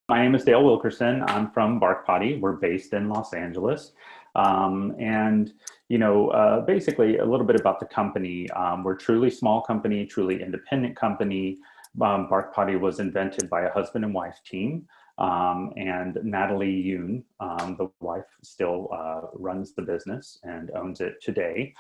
My name is Dale Wilkerson. I'm from Potty. We're based in Los Angeles. And, basically a little bit about the company. We're a truly small company, truly independent company. Potty was invented by a husband and wife team. And Natalie Yoon, the wife, still runs the business and owns it today.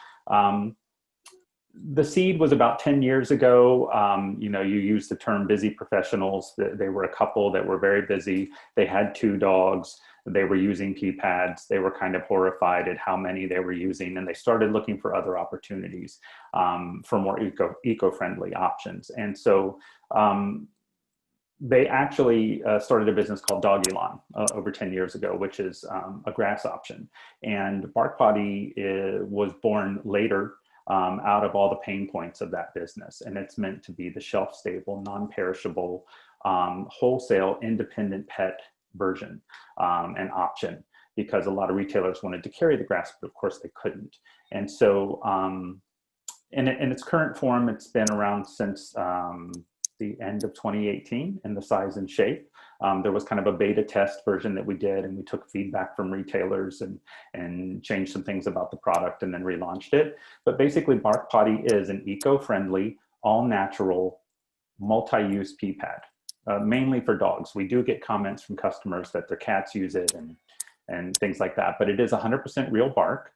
The seed was about 10 years ago. You use the term busy professionals. They were a couple that were very busy. They had 2 dogs. They were using keypads. They were kind of horrified at how many they were using, and they started looking for other opportunities for more eco-friendly options. And so they actually started a business called Doggy Lawn over 10 years ago, which is a grass option. And Potty was born later out of all the pain points of that business. And it's meant to be the shelf-stable, non-perishable, wholesale, independent pet version and option, because a lot of retailers wanted to carry the grass, but of course they couldn't. And so in its current form, it's been around since the end of 2018 in the size and shape. There was kind of a beta test version that we did, and we took feedback from retailers and changed some things about the product and then relaunched it. But basically, Potty is an eco-friendly, all-natural, multi-use pee pad, mainly for dogs. We do get comments from customers that their cats use it and things like that, but it is 100% real bark.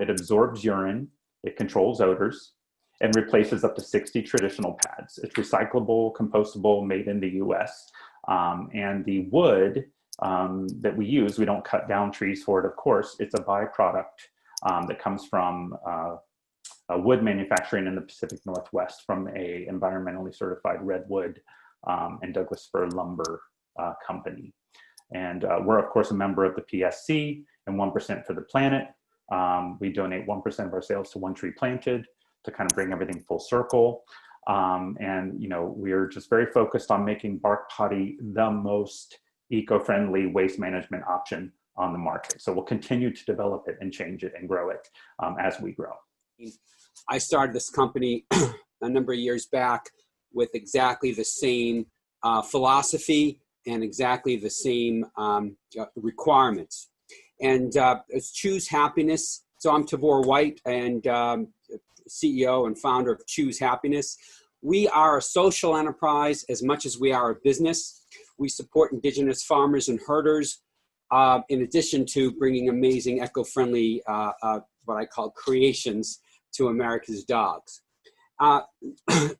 It absorbs urine, it controls odors, and replaces up to 60 traditional pads. It's recyclable, compostable, made in the US. And the wood that we use, we don't cut down trees for it, of course. It's a byproduct that comes from wood manufacturing in the Pacific Northwest from a environmentally certified redwood and Douglas fir lumber company. And we're, of course, a member of the PSC and 1% for the planet. We donate 1% of our sales to One Tree Planted to kind of bring everything full circle. And we're just very focused on making Potty the most eco-friendly waste management option on the market. So we'll continue to develop it and change it and grow it as we grow. I started this company a number of years back with exactly the same philosophy and exactly the same requirements. And it's Choose Happiness. So I'm Tabor White, and CEO and founder of Choose Happiness. We are a social enterprise as much as we are a business. We support indigenous farmers and herders, in addition to bringing amazing eco-friendly, what I call creations to America's dogs.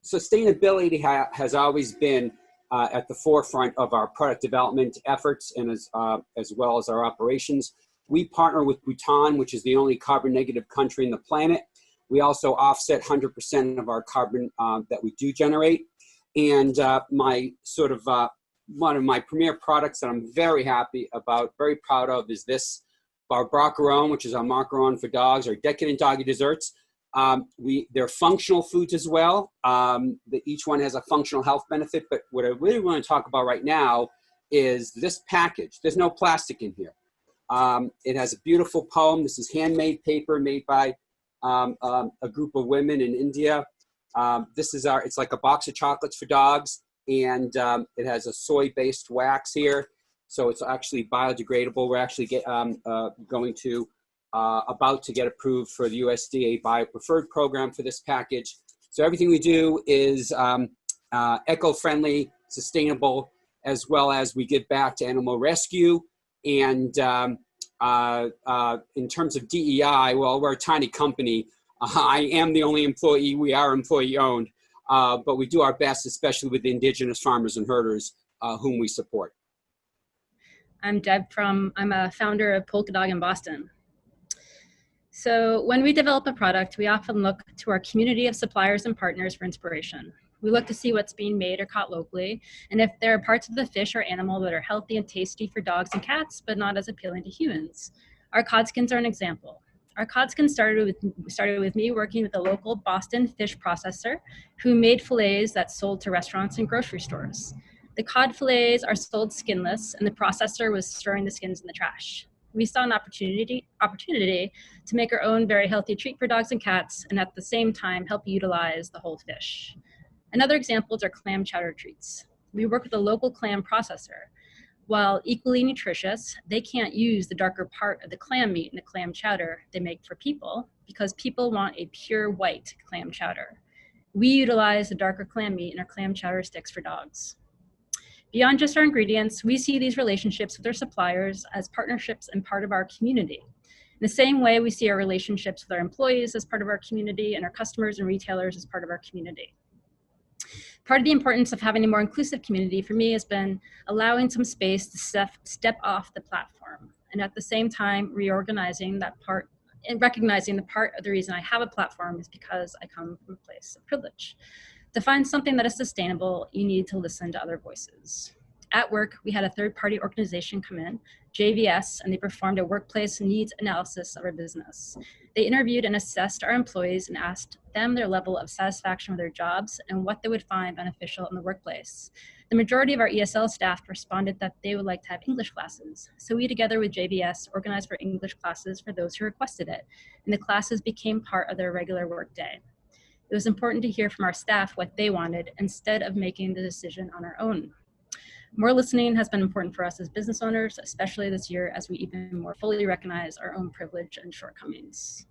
Sustainability has always been at the forefront of our product development efforts and as well as our operations. We partner with Bhutan, which is the only carbon negative country on the planet. We also offset 100% of our carbon that we do generate. And one of my premier products that I'm very happy about, very proud of, is this, our Barcaron, which is our macaron for dogs, our decadent doggy desserts. They're functional foods as well. Each one has a functional health benefit, but what I really want to talk about right now is this package. There's no plastic in here. It has a beautiful poem. This is handmade paper made by a group of women in India. It's like a box of chocolates for dogs, and it has a soy-based wax here, so it's actually biodegradable. We're actually about to get approved for the USDA Bio-Preferred program for this package. So everything we do is eco-friendly, sustainable, as well as we give back to animal rescue. And in terms of DEI, well, we're a tiny company. I am the only employee. We are employee owned, but we do our best, especially with the indigenous farmers and herders whom we support. I'm Deb I'm a founder of Polkadog in Boston. So when we develop a product, we often look to our community of suppliers and partners for inspiration. We look to see what's being made or caught locally, and if there are parts of the fish or animal that are healthy and tasty for dogs and cats, but not as appealing to humans. Our codskins are an example. Our codskins started with me working with a local Boston fish processor who made fillets that sold to restaurants and grocery stores. The cod fillets are sold skinless, and the processor was throwing the skins in the trash. We saw an opportunity to make our own very healthy treat for dogs and cats, and at the same time help utilize the whole fish. Another example is our clam chowder treats. We work with a local clam processor. While equally nutritious, they can't use the darker part of the clam meat in the clam chowder they make for people because people want a pure white clam chowder. We utilize the darker clam meat in our clam chowder sticks for dogs. Beyond just our ingredients, we see these relationships with our suppliers as partnerships and part of our community. In the same way, we see our relationships with our employees as part of our community and our customers and retailers as part of our community. Part of the importance of having a more inclusive community for me has been allowing some space to step off the platform, and at the same time reorganizing that part and recognizing the part of the reason I have a platform is because I come from a place of privilege. To find something that is sustainable, you need to listen to other voices. At work, we had a third-party organization come in, JVS, and they performed a workplace needs analysis of our business. They interviewed and assessed our employees and asked them their level of satisfaction with their jobs and what they would find beneficial in the workplace. The majority of our ESL staff responded that they would like to have English classes. So we, together with JVS, organized for English classes for those who requested it, and the classes became part of their regular workday. It was important to hear from our staff what they wanted instead of making the decision on our own. More listening has been important for us as business owners, especially this year as we even more fully recognize our own privilege and shortcomings.